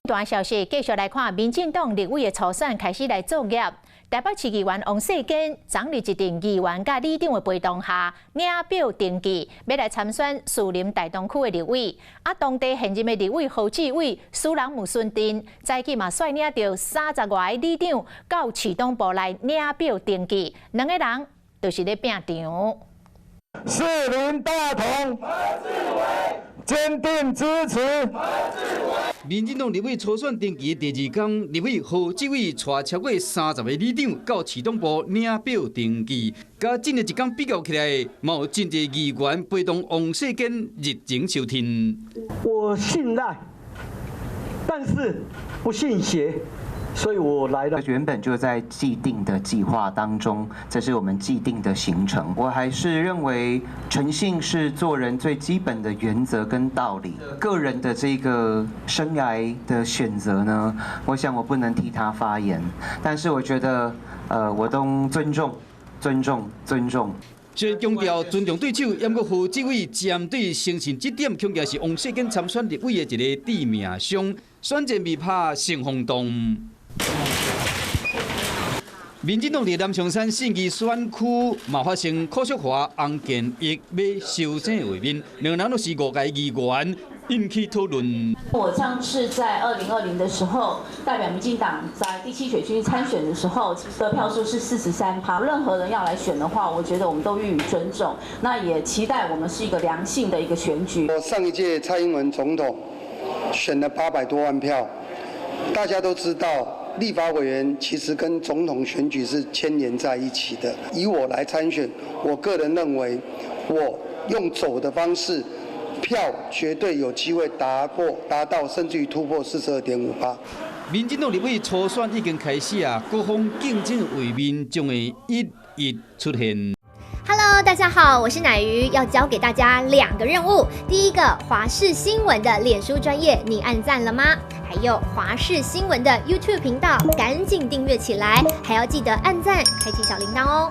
大消息，继续来看，民进党立委的初选开始来作业。台北市议员王世坚昨日一定议员甲里长的陪同下，领表登记，要来参选士林大东区的立委。当地现任的立委何志伟、苏人木顺镇，早起嘛率领着30外个里长到市党部来领表登记，两个人就是咧拼场。士林大同，何志伟坚定支持。民进党立委初选登记第二天，立委何志伟带超过30个里长到市党部领表登记，甲前日一天比较起来，嘛有真侪议员陪同王世坚热情收听。我信赖，但是不信邪。所以我来了。原本就在既定的计划当中，这是我们既定的行程。我还是认为诚信是做人最基本的原则跟道理。个人的这个生涯的选择呢，我想我不能替他发言，但是我觉得，我都尊重。虽然强调尊重对手，不过何志伟针对诚信这点，恐怕是王世坚参选立委的一个致命伤。选战未拍成轰动。民进党伫南松山信义选区嘛发生柯淑华、洪建义要修正为民，两人都是5个议员，引起讨论。我上次在2020的时候，代表民进党在第7选区参选的时候，得票数是43%。任何人要来选的话，我觉得我们都予以尊重。那也期待我们是一个良性的一个选举。上一届蔡英文总统选了800多万票，大家都知道。立法委员其实跟总统选举是牵连在一起的。以我来参选，我个人认为，我用走的方式，票绝对有机会达到甚至于突破42.58%。民进党立委初选已经开始啊，各方竞争为民将会一一出现。Hello， 大家好，我是乃瑜，要教给大家2个任务。第一个，华视新闻的脸书专页，你按赞了吗？还有华视新闻的 YouTube 频道，赶紧订阅起来，还要记得按赞，开启小铃铛哦。